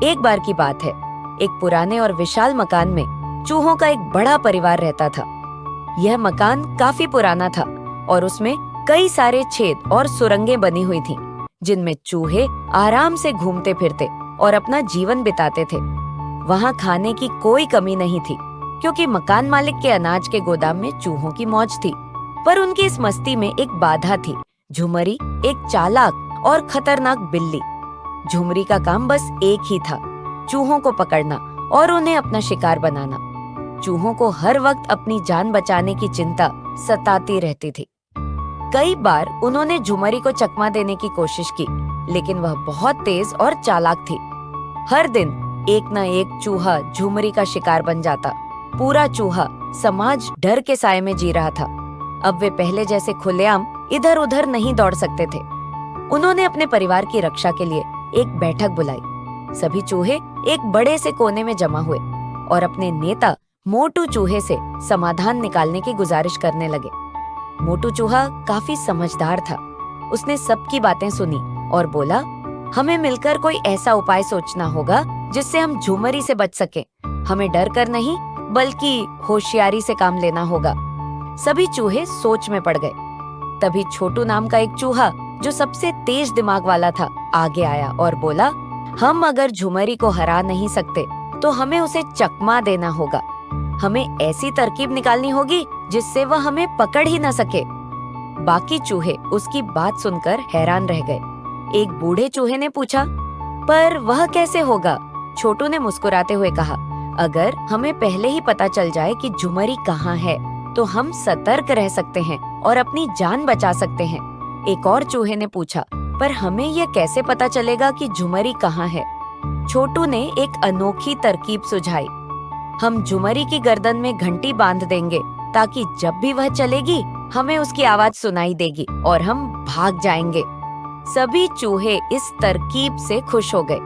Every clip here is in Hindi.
एक बार की बात है, एक पुराने और विशाल मकान में चूहों का एक बड़ा परिवार रहता था। यह मकान काफी पुराना था और उसमें कई सारे छेद और सुरंगें बनी हुई थीं, जिनमें चूहे आराम से घूमते फिरते और अपना जीवन बिताते थे। वहां खाने की कोई कमी नहीं थी, क्योंकि मकान मालिक के अनाज के गोदाम में चूहों की मौज थी। पर उनकी इस मस्ती में एक बाधा थी। झुमरी एक चालाक और खतरनाक बिल्ली। झुमरी का काम बस एक ही था, चूहों को पकड़ना और उन्हें अपना शिकार बनाना। चूहों को हर वक्त अपनी जान बचाने की चिंता सताती रहती थी। कई बार उन्होंने झुमरी को चकमा देने की कोशिश की, लेकिन वह बहुत तेज और चालाक थी। हर दिन एक न एक चूहा झुमरी का शिकार बन जाता। पूरा चूहा समाज डर के साए में जी रहा था। अब वे पहले जैसे खुलेआम इधर उधर नहीं दौड़ सकते थे। उन्होंने अपने परिवार की रक्षा के लिए एक बैठक बुलाई। सभी चूहे एक बड़े से कोने में जमा हुए और अपने नेता मोटू चूहे से समाधान निकालने की गुजारिश करने लगे। मोटू चूहा काफी समझदार था। उसने सबकी बातें सुनी और बोला, हमें मिलकर कोई ऐसा उपाय सोचना होगा जिससे हम झुमरी से बच सकें। हमें डर कर नहीं, बल्कि होशियारी से काम लेना होगा। सभी चूहे सोच में पड़ गए। तभी छोटू नाम का एक चूहा, जो सबसे तेज दिमाग वाला था, आगे आया और बोला, हम अगर झुमरी को हरा नहीं सकते तो हमें उसे चकमा देना होगा। हमें ऐसी तरकीब निकालनी होगी जिससे वह हमें पकड़ ही न सके। बाकी चूहे उसकी बात सुनकर हैरान रह गए। एक बूढ़े चूहे ने पूछा, पर वह कैसे होगा? छोटू ने मुस्कुराते हुए कहा, अगर हमें पहले ही पता चल जाए कि झुमरी कहाँ है तो हम सतर्क रह सकते हैं और अपनी जान बचा सकते हैं। एक और चूहे ने पूछा, पर हमें यह कैसे पता चलेगा कि झुमरी कहाँ है? छोटू ने एक अनोखी तरकीब सुझाई। हम झुमरी की गर्दन में घंटी बांध देंगे, ताकि जब भी वह चलेगी हमें उसकी आवाज सुनाई देगी और हम भाग जाएंगे। सभी चूहे इस तरकीब से खुश हो गए।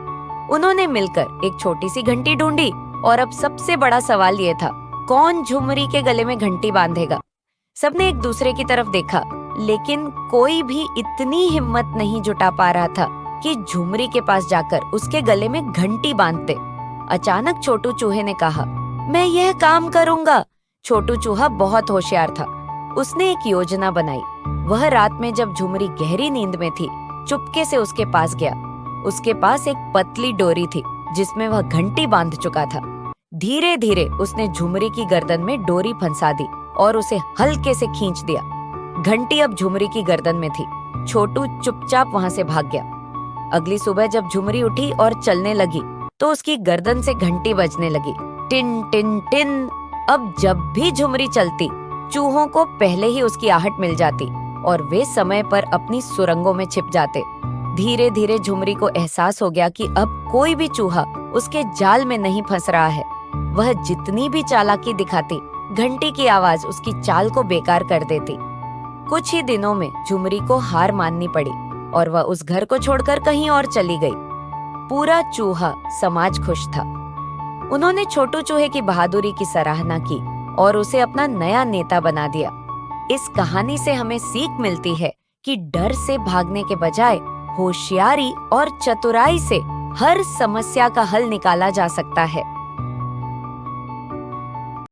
उन्होंने मिलकर एक छोटी सी घंटी ढूंढी और अब सबसे बड़ा सवाल ये था, कौन झुमरी के गले में घंटी बांधेगा? सबने एक दूसरे की तरफ देखा, लेकिन कोई भी इतनी हिम्मत नहीं जुटा पा रहा था कि झुमरी के पास जाकर उसके गले में घंटी बांध दे। अचानक छोटू चूहे ने कहा, मैं यह काम करूंगा। छोटू चूहा बहुत होशियार था। उसने एक योजना बनाई। वह रात में जब झुमरी गहरी नींद में थी, चुपके से उसके पास गया। उसके पास एक पतली डोरी थी जिसमें वह घंटी बांध चुका था। धीरे धीरे उसने झुमरी की गर्दन में डोरी फंसा दी और उसे हल्के से खींच दिया। घंटी अब झुमरी की गर्दन में थी। छोटू चुपचाप वहां से भाग गया। अगली सुबह जब झुमरी उठी और चलने लगी तो उसकी गर्दन से घंटी बजने लगी, टिन टिन टिन। अब जब भी झुमरी चलती, चूहों को पहले ही उसकी आहट मिल जाती और वे समय पर अपनी सुरंगों में छिप जाते। धीरे धीरे झुमरी को एहसास हो गया कि अब कोई भी चूहा उसके जाल में नहीं फंस रहा है। वह जितनी भी चालाकी दिखाती, घंटी की आवाज उसकी चाल को बेकार कर देती। कुछ ही दिनों में झुमरी को हार माननी पड़ी और वह उस घर को छोड़कर कहीं और चली गई। पूरा चूहा समाज खुश था। उन्होंने छोटू चूहे की बहादुरी की सराहना की और उसे अपना नया नेता बना दिया। इस कहानी से हमें सीख मिलती है कि डर से भागने के बजाय होशियारी और चतुराई से हर समस्या का हल निकाला जा सकता है।